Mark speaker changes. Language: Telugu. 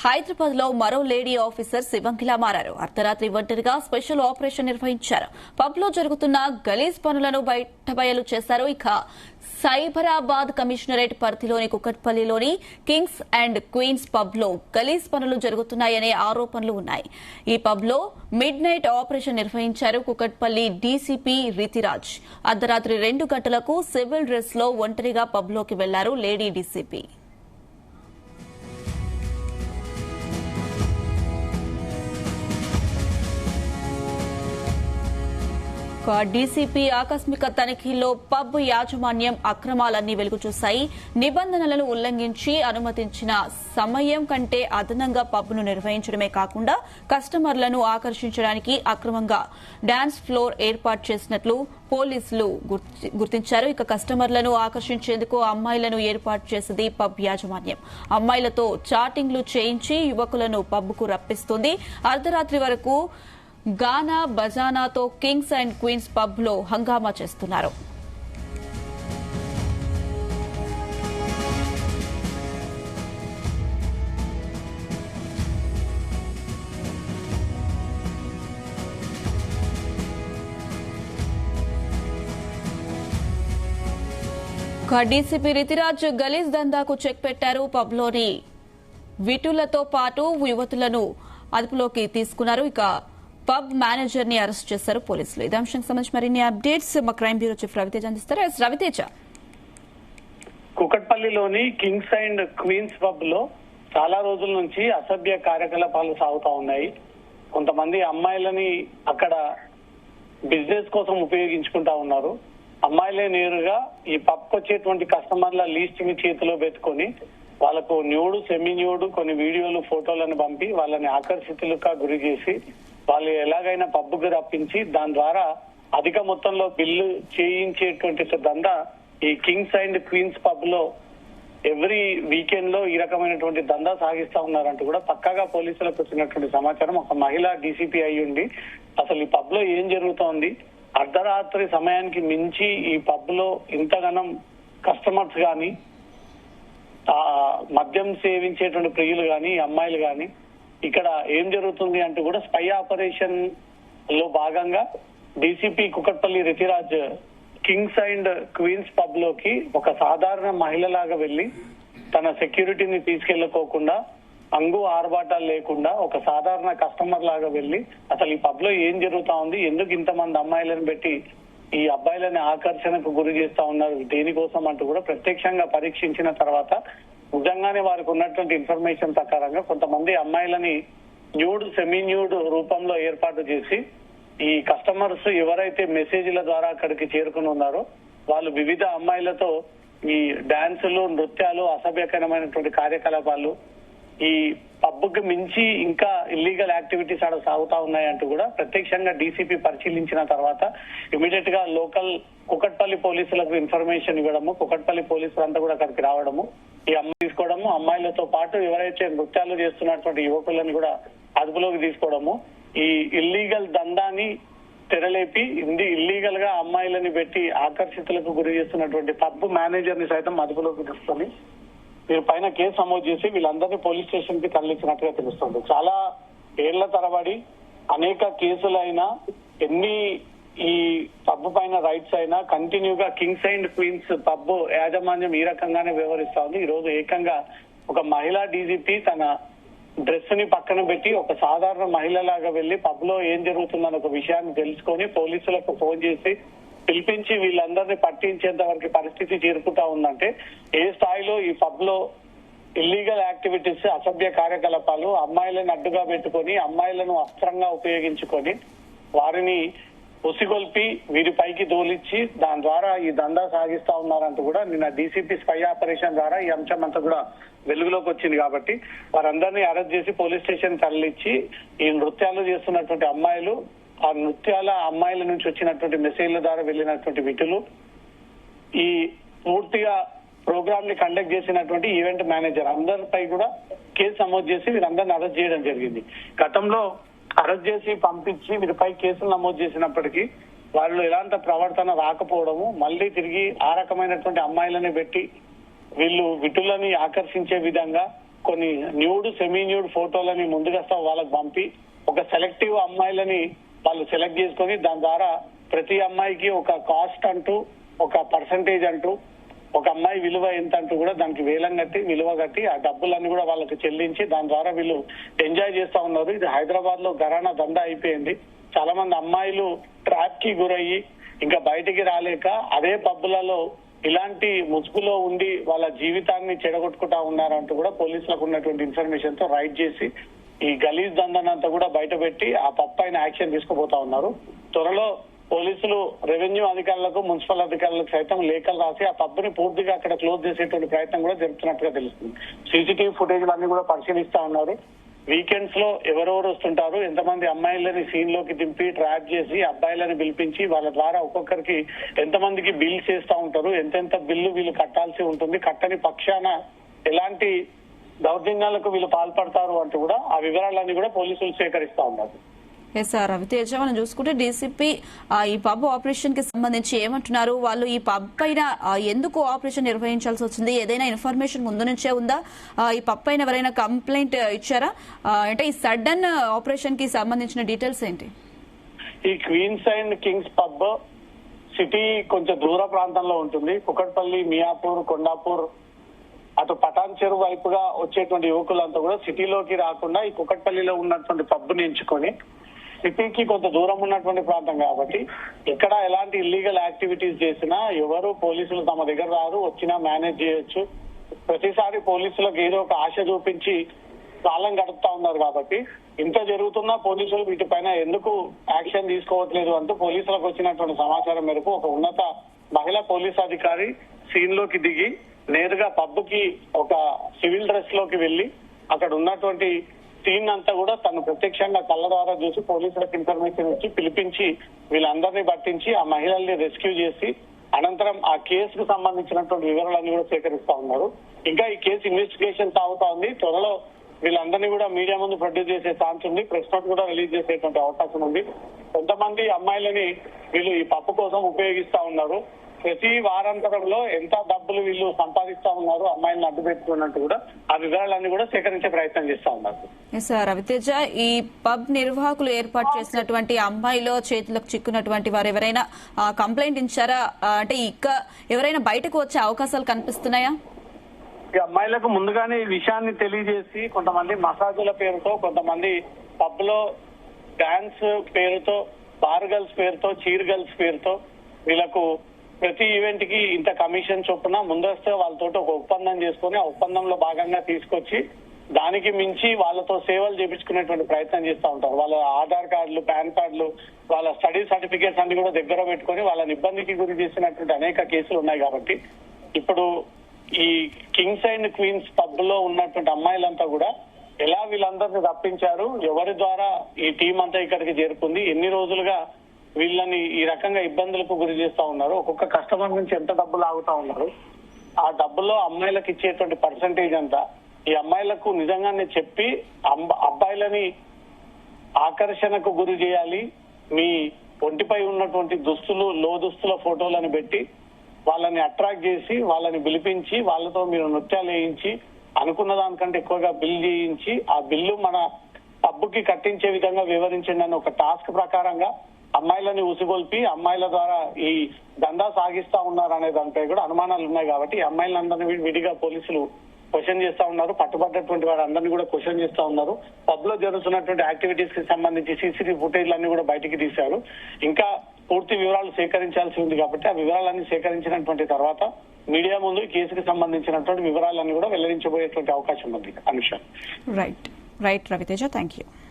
Speaker 1: హైదరాబాద్ లో మరో లేడీ ఆఫీసర్ శివంగిలా మారారు. అర్ధరాత్రి ఒంటరిగా స్పెషల్ ఆపరేషన్ నిర్వహించారు. పబ్ లో జరుగుతున్న గలీజ్ పనులను బయటబయలు చేశారు. ఇక సైబరాబాద్ కమిషనరేట్ పరిధిలోని కుకట్పల్లిలోని కింగ్స్ అండ్ క్వీన్స్ పబ్ లో గలీజ్ పనులు జరుగుతున్నాయనే ఆరోపణలు ఉన్నాయి. ఈ పబ్ లో మిడ్ నైట్ ఆపరేషన్ నిర్వహించారు. కుకట్పల్లి డీసీపీ రితిరాజ్ అర్ధరాత్రి 2 గంటలకు సివిల్ డ్రెస్ లో ఒంటరిగా పబ్ లోకి వెళ్లారు లేడీ డీసీపీ. డీసీపీ ఆకస్మిక తనిఖీల్లో పబ్ యాజమాన్యం అక్రమాలన్నీ వెలుగుచూశాయి. నిబంధనలను ఉల్లంఘించి అనుమతించిన సమయం కంటే అదనంగా పబ్ను నిర్వహించడమే కాకుండా కస్టమర్లను ఆకర్షించడానికి అక్రమంగా డాన్స్ ఫ్లోర్ ఏర్పాటు చేసినట్లు పోలీసులు గుర్తించారు. ఇక కస్టమర్లను ఆకర్షించేందుకు అమ్మాయిలను ఏర్పాటు చేసింది పబ్ యాజమాన్యం. అమ్మాయిలతో చాటింగ్లు చేయించి యువకులను పబ్కు రప్పిస్తుంది. అర్ధరాత్రి వరకు గానా బజానాతో కింగ్స్ అండ్ క్వీన్స్ పబ్ లో హంగామా చేస్తున్నారు. డీసీపీ రితిరాజ్ గలీజ్ దందాకు చెక్ పెట్టారు. పబ్లోని విటులతో పాటు యువతులను అదుపులోకి తీసుకున్నారు. ఇక పబ్ మేనేజర్ ని అరెస్ట్ చేశారు పోలీసులు. ఇదే అంశానికి సంబంధించి మరిన్ని అప్డేట్స్ మా క్రైమ్ బ్యూరో చీఫ్ రవితేజ అందిస్తారు. రవితేజ,
Speaker 2: కుకట్పల్లిలోని కింగ్స్ అండ్ క్వీన్స్ పబ్ లో చాలా రోజుల నుంచి అసభ్య కార్యకలాపాలు సాగుతా ఉన్నాయి. కొంతమంది అమ్మాయిలని అక్కడ బిజినెస్ కోసం ఉపయోగించుకుంటా ఉన్నారు. అమ్మాయిలే నేరుగా ఈ పబ్కి వచ్చేటువంటి కస్టమర్ల లీస్ట్ ని చేతిలో పెట్టుకొని వాళ్ళకు న్యూడ్, సెమీ న్యూడ్ కొన్ని వీడియోలు, ఫోటోలను పంపి వాళ్ళని ఆకర్షితులుగా గురి చేసి వాళ్ళు ఎలాగైనా పబ్కు రప్పించి దాని ద్వారా అధిక మొత్తంలో బిల్లు చేయించేటువంటి దందా ఈ కింగ్స్ అండ్ క్వీన్స్ పబ్ లో ఎవ్రీ వీకెండ్ లో ఈ రకమైనటువంటి దందా సాగిస్తా ఉన్నారంటూ కూడా పక్కాగా పోలీసులకు వచ్చినటువంటి సమాచారం. ఒక మహిళా డీసీపీ అయ్యుండి అసలు ఈ పబ్ లో ఏం జరుగుతోంది, అర్ధరాత్రి సమయానికి మించి ఈ పబ్ లో ఇంతగానం కస్టమర్స్ గాని మద్యం సేవించేటువంటి ప్రియులు గాని అమ్మాయిలు గాని ఇక్కడ ఏం జరుగుతుంది అంటూ కూడా స్పై ఆపరేషన్ లో భాగంగా DCP Kukatpally Ritiraj kings and queens pub లోకి ఒక సాధారణ మహిళలాగా వెళ్లి తన సెక్యూరిటీని తీసుకెళ్లకోకుండా అంగు ఆర్భాటాలు లేకుండా ఒక సాధారణ కస్టమర్ లాగా వెళ్లి అసలు ఈ పబ్ లో ఏం జరుగుతా ఉంది, ఎందుకు ఇంతమంది అమ్మాయిలను పెట్టి ఈ అబ్బాయిలని ఆకర్షణకు గురి చేస్తా ఉన్నారు, దేనికోసం అంటూ కూడా ప్రత్యక్షంగా పరీక్షించిన తర్వాత నిజంగానే వారికి ఉన్నటువంటి ఇన్ఫర్మేషన్ ప్రకారంగా కొంతమంది అమ్మాయిలని న్యూడ్, సెమీ న్యూడ్ రూపంలో ఏర్పాటు చేసి ఈ కస్టమర్స్ ఎవరైతే మెసేజ్ల ద్వారా అక్కడికి చేరుకుని ఉన్నారో వాళ్ళు వివిధ అమ్మాయిలతో ఈ డాన్సులు, నృత్యాలు, అసభ్యకరమైనటువంటి కార్యకలాపాలు, ఈ పబ్కి మించి ఇంకా ఇల్లీగల్ యాక్టివిటీస్ ఆడ సాగుతా ఉన్నాయంటూ కూడా ప్రత్యక్షంగా డీసీపీ పరిశీలించిన తర్వాత ఇమీడియట్ గా లోకల్ కుకట్పల్లి పోలీసులకు ఇన్ఫర్మేషన్ ఇవ్వడము, కుకట్పల్లి పోలీసులు అంతా కూడా అక్కడికి రావడము, ఈ అమ్మాయి తీసుకోవడము, అమ్మాయిలతో పాటు ఎవరైతే నృత్యాలు చేస్తున్నటువంటి యువకులను కూడా అదుపులోకి తీసుకోవడము, ఈ ఇల్లీగల్ దందాన్ని తెరలేపి ఇల్లీగల్ గా అమ్మాయిలని పెట్టి ఆకర్షితులకు గురి చేస్తున్నటువంటి పబ్ మేనేజర్ ని సైతం అదుపులోకి తీసుకొని వీరి పైన కేసు నమోదు చేసి వీళ్ళందరినీ పోలీస్ స్టేషన్ కి తరలించినట్టుగా తెలుస్తుంది. చాలా ఏళ్ల తరబడి అనేక కేసులైనా, ఎన్ని ఈ పబ్ పైన రైట్స్ అయినా కంటిన్యూగా కింగ్స్ అండ్ క్వీన్స్ పబ్ యాజమాన్యం ఈ రకంగానే వ్యవహరిస్తా ఉంది. ఈ రోజు ఏకంగా ఒక మహిళా డీజీపీ తన డ్రెస్ ని పక్కన పెట్టి ఒక సాధారణ మహిళలాగా వెళ్లి పబ్ లో ఏం జరుగుతుందన్న ఒక విషయాన్ని తెలుసుకొని పోలీసులకు ఫోన్ చేసి పిలిపించి వీళ్ళందరినీ పట్టించేంత వరకు పరిస్థితి చేరుకుంటా ఉందంటే ఏ స్థాయిలో ఈ పబ్ లో ఇల్లీగల్ యాక్టివిటీస్, అసభ్య కార్యకలాపాలు, అమ్మాయిలను అడ్డుగా పెట్టుకొని అమ్మాయిలను అస్త్రంగా ఉపయోగించుకొని వారిని ఉసిగొల్పి వీరిపైకి దోలిచ్చి దాని ద్వారా ఈ దందా సాగిస్తా ఉన్నారంటూ కూడా నిన్న డీసీపీ స్పై ఆపరేషన్ ద్వారా ఈ అంశం అంతా కూడా వెలుగులోకి వచ్చింది. కాబట్టి వారందరినీ అరెస్ట్ చేసి పోలీస్ స్టేషన్ తరలిచ్చి ఈ నృత్యాలు చేస్తున్నటువంటి అమ్మాయిలు, ఆ నృత్యాల అమ్మాయిల నుంచి వచ్చినటువంటి మెసేజ్ల ద్వారా వెళ్ళినటువంటి విటులు, ఈ పూర్తిగా ప్రోగ్రామ్ ని కండక్ట్ చేసినటువంటి ఈవెంట్ మేనేజర్ అందరిపై కూడా కేసు నమోదు చేసి వీరందరిని అరెస్ట్ చేయడం జరిగింది. గతంలో అరెస్ట్ చేసి పంపించి వీరిపై కేసులు నమోదు చేసినప్పటికీ వాళ్ళు ఎలాంటి ప్రవర్తన రాకపోవడము, మళ్ళీ తిరిగి ఆ రకమైనటువంటి అమ్మాయిలని పెట్టి వీళ్ళు విటులని ఆకర్షించే విధంగా కొన్ని న్యూడ్ సెమీ న్యూడ్ ఫోటోలని ముందుగా వాళ్ళకి పంపి ఒక సెలెక్టివ్ అమ్మాయిలని వాళ్ళు సెలెక్ట్ చేసుకొని దాని ద్వారా ప్రతి అమ్మాయికి ఒక కాస్ట్ అంటూ ఒక పర్సంటేజ్ అంటూ ఒక అమ్మాయి విలువ ఎంత అంటూ కూడా దానికి వేలం కట్టి విలువ కట్టి ఆ డబ్బులన్నీ కూడా వాళ్ళకి చెల్లించి దాని ద్వారా వీళ్ళు ఎంజాయ్ చేస్తా ఉన్నారు. ఇది హైదరాబాద్ లో ఘరానా దందా అయిపోయింది. చాలా మంది అమ్మాయిలు ట్రాప్ కి గురయ్యి ఇంకా బయటికి రాలేక అదే పబ్బులలో ఇలాంటి ముసుగులో ఉండి వాళ్ళ జీవితాన్ని చెడగొట్టుకుంటా ఉన్నారంటూ కూడా పోలీసులకు ఉన్నటువంటి ఇన్ఫర్మేషన్ తో రైడ్ చేసి ఈ గలీజ్ దందనంతా కూడా బయట పెట్టి ఆ పబ్ పైన యాక్షన్ తీసుకుపోతా ఉన్నారు. త్వరలో పోలీసులు రెవెన్యూ అధికారులకు మున్సిపల్ అధికారులకు సైతం లేఖలు రాసి ఆ పబ్ని పూర్తిగా అక్కడ క్లోజ్ చేసేటువంటి ప్రయత్నం కూడా జరుగుతున్నట్టుగా తెలుస్తుంది. సీసీటీవీ ఫుటేజ్ అన్ని కూడా పరిశీలిస్తా ఉన్నారు. వీకెండ్స్ లో ఎవరెవరు వస్తుంటారు, ఎంతమంది అమ్మాయిలని సీన్ లోకి దింపి ట్రాప్ చేసి అబ్బాయిలని పిలిపించి వాళ్ళ ద్వారా ఒక్కొక్కరికి ఎంతమందికి బిల్ చేస్తా ఉంటారు, ఎంతెంత బిల్లు వీళ్ళు కట్టాల్సి ఉంటుంది, కట్టని పక్షాన ఎలాంటి దౌర్జన్యాలకు వీళ్ళు పాల్పడతారు అంటూ కూడా ఆ వివరాలన్నీ కూడా పోలీసులు సేకరిస్తా ఉన్నారు.
Speaker 1: ఎస్ సార్, రవితేజ మనం చూసుకుంటే డీసీపీ ఈ పబ్ ఆపరేషన్ కి సంబంధించి ఏమంటున్నారు, వాళ్ళు ఈ పబ్ పైన ఎందుకు ఆపరేషన్ నిర్వహించాల్సి వచ్చింది, ఏదైనా ఇన్ఫర్మేషన్ ముందు నుంచే ఉందా, ఈ పబ్ పైన ఎవరైనా కంప్లైంట్ ఇచ్చారా, అంటే ఈ సడన్ ఆపరేషన్ కి సంబంధించిన డీటెయిల్స్ ఏంటి?
Speaker 2: ఈ queens and kings pub city కొంచెం దూర ప్రాంతంలో ఉంటుంది. కుకట్పల్లి, మియాపూర్, కొండాపూర్ అటు పటాన్ చెరువు వైపుగా వచ్చేటువంటి యువకులంతా కూడా సిటీలోకి రాకుండా ఈ కుకట్పల్లిలో ఉన్నటువంటి పబ్ని ఎంచుకొని, సిటీకి కొంత దూరం ఉన్నటువంటి ప్రాంతం కాబట్టి ఇక్కడ ఎలాంటి ఇల్లీగల్ యాక్టివిటీస్ చేసినా ఎవరు పోలీసులు తమ దగ్గర రారు, వచ్చినా మేనేజ్ చేయొచ్చు. ప్రతిసారి పోలీసులకు ఏదో ఒక ఆశ చూపించి కాలం గడుపుతా ఉన్నారు కాబట్టి ఇంత జరుగుతున్నా పోలీసులు వీటిపైన ఎందుకు యాక్షన్ తీసుకోవట్లేదు అంటూ పోలీసులకు వచ్చినటువంటి సమాచారం మేరకు ఒక ఉన్నత మహిళా పోలీస్ అధికారి సీన్ లోకి దిగి నేరుగా పబ్ కి ఒక సివిల్ డ్రెస్ లోకి వెళ్లి అక్కడ ఉన్నటువంటి సీన్ అంతా కూడా తను ప్రత్యక్షంగా కళ్ళ ద్వారా చూసి పోలీసులకు ఇన్ఫర్మేషన్ ఇచ్చి పిలిపించి వీళ్ళందరినీ పట్టించి ఆ మహిళల్ని రెస్క్యూ చేసి అనంతరం ఆ కేసుకు సంబంధించినటువంటి వివరాలన్నీ కూడా సేకరిస్తా ఉన్నారు. ఇంకా ఈ కేసు ఇన్వెస్టిగేషన్ సాగుతా ఉంది. త్వరలో వీళ్ళందరినీ కూడా మీడియా ముందు ప్రొడ్యూస్ చేసే ఛాన్స్ ఉంది. ప్రెస్ నోట్ కూడా రిలీజ్ చేసేటువంటి అవకాశం ఉంది. కొంతమంది అమ్మాయిలని వీళ్ళు ఈ పప్పు కోసం ఉపయోగిస్తా ఉన్నారు. ప్రతి వారాంతరంలో ఎంత డబ్బులు వీళ్ళు సంపాదిస్తా ఉన్నారు అమ్మాయిలను అడ్డు పెట్టుకున్నట్టు కూడా ఆ వివరాలన్నీ కూడా సేకరించే ప్రయత్నం చేస్తా ఉన్నారు.
Speaker 1: సార్ రవితేజ, ఈ పబ్ నిర్వాహకులు ఏర్పాటు చేసినటువంటి అమ్మాయిలో చేతులకు చిక్కున్నటువంటి వారు ఎవరైనా కంప్లైంట్ ఇచ్చారా, అంటే ఎవరైనా బయటకు వచ్చే అవకాశాలు కనిపిస్తున్నాయా?
Speaker 2: ఈ అమ్మాయిలకు ముందుగానే ఈ విషయాన్ని తెలియజేసి కొంతమంది మసాజుల పేరుతో, కొంతమంది పబ్ లో డాన్స్ పేరుతో, బార్ గర్ల్స్ పేరుతో, చీర్ గర్ల్స్ పేరుతో వీళ్ళకు ప్రతి ఈవెంట్ కి ఇంత కమిషన్ చొప్పున ముందస్తే వాళ్ళతో ఒక ఒప్పందం చేసుకుని ఆ ఒప్పందంలో భాగంగా తీసుకొచ్చి దానికి మించి వాళ్ళతో సేవలు చేపించుకునేటువంటి ప్రయత్నం చేస్తూ ఉంటారు. వాళ్ళ ఆధార్ కార్డులు, పాన్ కార్డులు, వాళ్ళ స్టడీ సర్టిఫికేట్స్ అన్ని కూడా దగ్గర పెట్టుకుని వాళ్ళని ఇబ్బందికి గురి చేసినటువంటి అనేక కేసులు ఉన్నాయి. కాబట్టి ఇప్పుడు ఈ కింగ్స్ అండ్ క్వీన్స్ పబ్ లో ఉన్నటువంటి అమ్మాయిలంతా కూడా ఎలా వీళ్ళందరినీ రప్పించారు, ఎవరి ద్వారా ఈ టీం అంతా ఇక్కడికి చేరుకుంది, ఎన్ని రోజులుగా వీళ్ళని ఈ రకంగా ఇబ్బందులకు గురి చేస్తా ఉన్నారు, ఒక్కొక్క కస్టమర్ నుంచి ఎంత డబ్బులు ఆగుతా ఉన్నారు, ఆ డబ్బుల్లో అమ్మాయిలకు ఇచ్చేటువంటి పర్సంటేజ్ అంతా ఈ అమ్మాయిలకు నిజంగానే చెప్పి అబ్బాయిలని ఆకర్షణకు గురి చేయాలి, మీ ఒంటిపై ఉన్నటువంటి దుస్తులు, దుస్తుల ఫోటోలను పెట్టి వాళ్ళని అట్రాక్ట్ చేసి వాళ్ళని పిలిపించి వాళ్ళతో మీరు నృత్యాలు వేయించి అనుకున్న దానికంటే ఎక్కువగా బిల్ చేయించి ఆ బిల్లు మన పబ్బుకి కట్టించే విధంగా వివరించండి అని ఒక టాస్క్ ప్రకారంగా అమ్మాయిలని ఉసిగొల్పి అమ్మాయిల ద్వారా ఈ దందా సాగిస్తా ఉన్నారు అనే దానిపై కూడా అనుమానాలు ఉన్నాయి. కాబట్టి ఈ అమ్మాయిలందరినీ విడిగా పోలీసులు క్వశ్చన్ చేస్తా ఉన్నారు. పట్టుబడ్డటువంటి వారందరినీ కూడా క్వశ్చన్ చేస్తా ఉన్నారు. పబ్ లో జరుగుతున్నటువంటి యాక్టివిటీస్ కి సంబంధించి సీసీటీవీ ఫుటేజ్లన్నీ కూడా బయటికి తీశారు. ఇంకా పూర్తి వివరాలు సేకరించాల్సి ఉంది కాబట్టి ఆ వివరాలన్నీ సేకరించినటువంటి తర్వాత మీడియా ముందు ఈ కేసుకు సంబంధించినటువంటి వివరాలన్నీ కూడా వెల్లడించబోయేటువంటి అవకాశం ఉంది. Anusha.
Speaker 1: Right Raviteja, thank you.